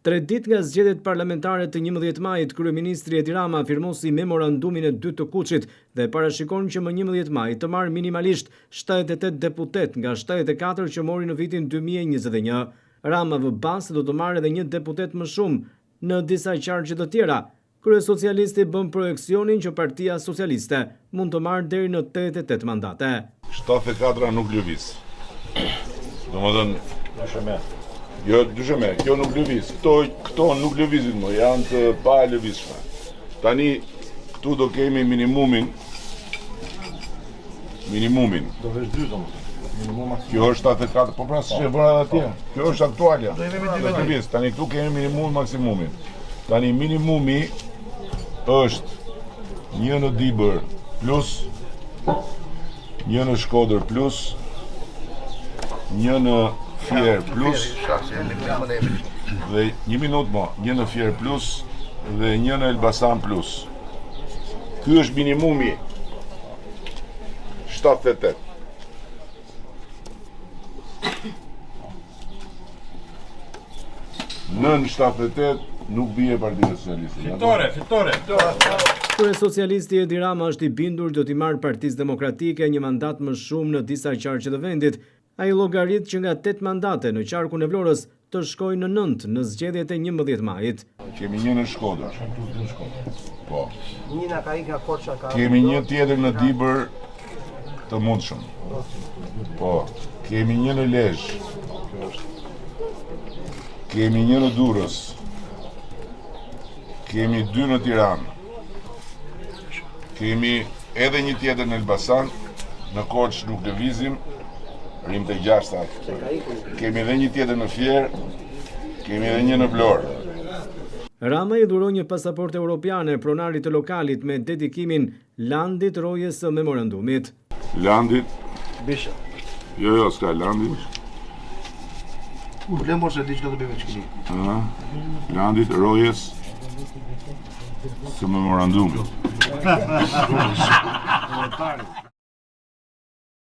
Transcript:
3 ditë nga zgjedhjet parlamentare të 11 majit, kryeministri Edi Rama firmosi memorandumin e 2 të Kuçit dhe parashikon që më 11 maj të marrë minimalisht 78 deputet nga 74 që mori në vitin 2021. Rama vë bas do të marrë edhe një deputet më shumë në disa qargje të tjera. Kryesocialisti bën projeksionin që Partia Socialiste mund të marrë deri në 88 mandate. 74 nuk lëviz. Domethënë jo, dysheme, kjo nuk lëviz. Këto nuk lëvizin më, janë të pa lëvizshme. Tani këtu do kemi minimumin. Do vesh 2 domethënë. Kjo është 74, po pra s'e vëra edhe atje. Kjo është aktualja. Tani këtu kemi minimumin maksimumin. Tani minimumi është 1 në Dibër plus, 1 në Shkodër plus, 1 në Fier plus, dhe 1 minutë më, 1 në Fier plus dhe 1 në Elbasan plus. Ky është minimumi 78. Nën 78 nuk bie Partia Socialiste. Fitore. Kryesocialisti Edi Rama është i bindur do t'i marrë Partisë Demokratike një mandat më shumë në disa qarqe të vendit. Ai llogarit që nga 8 mandate në qarkun e Vlorës të shkojnë në 9 në zgjedhjet e 11 majit. Kemi 1 në Shkodër. Po. Njëna ka ikë nga Korça ka. Kemi 1 tjetër në Dibër të mundshëm. Po. Kemi 1 në Lezhë. Kemi 1 në Durrës. Kemi 2 në Tiranë. Kemi edhe një tjetër në Elbasan, në Korçë nuk lëvizim, rim të 6 atë. Kemi edhe një tjetër në Fier, kemi edhe një në Vlorë. Rama i dhuron një pasaport europiane pronarit të lokalit me dedikimin Landit Rojes së memorandumit. Landit? Bisha. Jo, s'ka Landit. Problem ose di çka do bëjmë çkini. Landit Rojes së memorandumit.